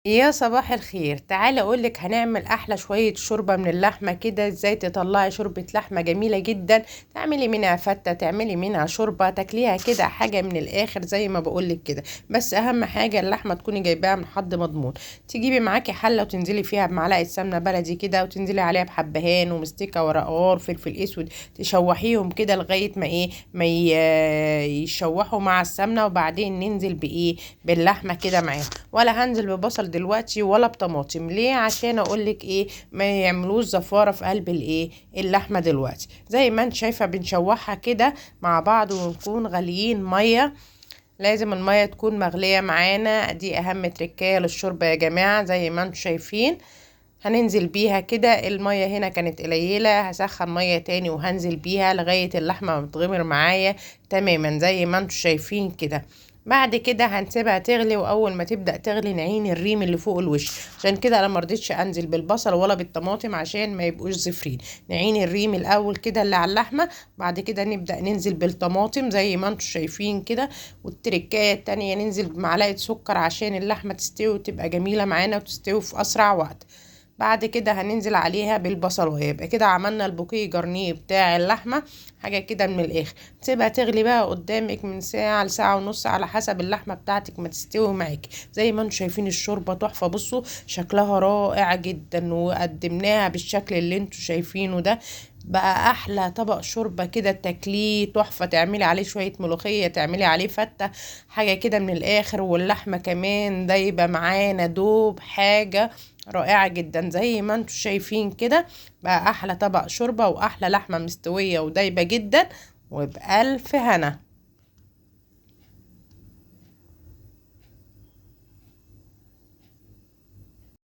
يا صباح الخير، تعالى اقولك هنعمل احلى شوية شوربة من اللحمة كده. ازاي تطلعي شوربة لحمة جميلة جدا، تعملي منها فتة، تعملي منها شوربة، تاكليها كده حاجة من الاخر زي ما بقولك كده. بس اهم حاجة اللحمة تكوني جايباها من حد مضمون. تجيبي معاكي حلة وتنزلي فيها بمعلقة سمنة بلدي كده، وتنزلي عليها بحبهان ومستكة ورقار فلفل اسود، تشوحيهم كده لغاية ما يشوحوا مع السمنة، وبعدين ننزل باللحمة كده معاهم. ولا هنزل ببصل دلوقتي ولا بطماطم، ليه؟ عشان اقولك ما يعملوش زفاره في قلب اللحمه دلوقتي. زي ما انت شايفه بنشوحها كده مع بعض، ونكون غاليين ميه. لازم الميه تكون مغليه معانا، دي اهم تركايه للشوربه يا جماعه. زي ما انتم شايفين هننزل بيها كده. المية هنا كانت قليلة، هسخن مية تاني وهنزل بيها لغاية اللحمة ما تغمر معايا تماما زي ما انتم شايفين كده. بعد كده هنسيبها تغلي، واول ما تبدأ تغلي نعين الريم اللي فوق الوش. عشان كده انا مرضتش انزل بالبصل ولا بالطماطم عشان ما يبقوش زفرين. نعين الريم الاول كده اللي على اللحمة، بعد كده نبدأ ننزل بالطماطم زي ما انتم شايفين كده. والتركاية التانية ننزل بمعلقة سكر عشان اللحمة تستوي وتبقى جميلة معانا وتستوي في اسرع وقت. بعد كده هننزل عليها بالبصل، وهيبقى كده عملنا البوكيه جرنيه بتاع اللحمة. حاجة كده من الآخر. تسيبها تغلي بقى قدامك من ساعة لساعة ونص على حسب اللحمة بتاعتك ما تستوي معاكي. زي ما انتم شايفين الشوربة تحفة، بصوا شكلها رائع جدا، وقدمناها بالشكل اللي انتم شايفينه ده. بقى احلى طبق شوربه كده، تاكليه تحفه. تعملي عليه شويه ملوخيه، تعملي عليه فته، حاجه كده من الاخر. واللحمه كمان دايبه معانا دوب، حاجه رائعة جدا زي ما انتم شايفين كده. بقى احلى طبق شوربة واحلى لحمة مستوية ودايبة جدا، وبألف هنا.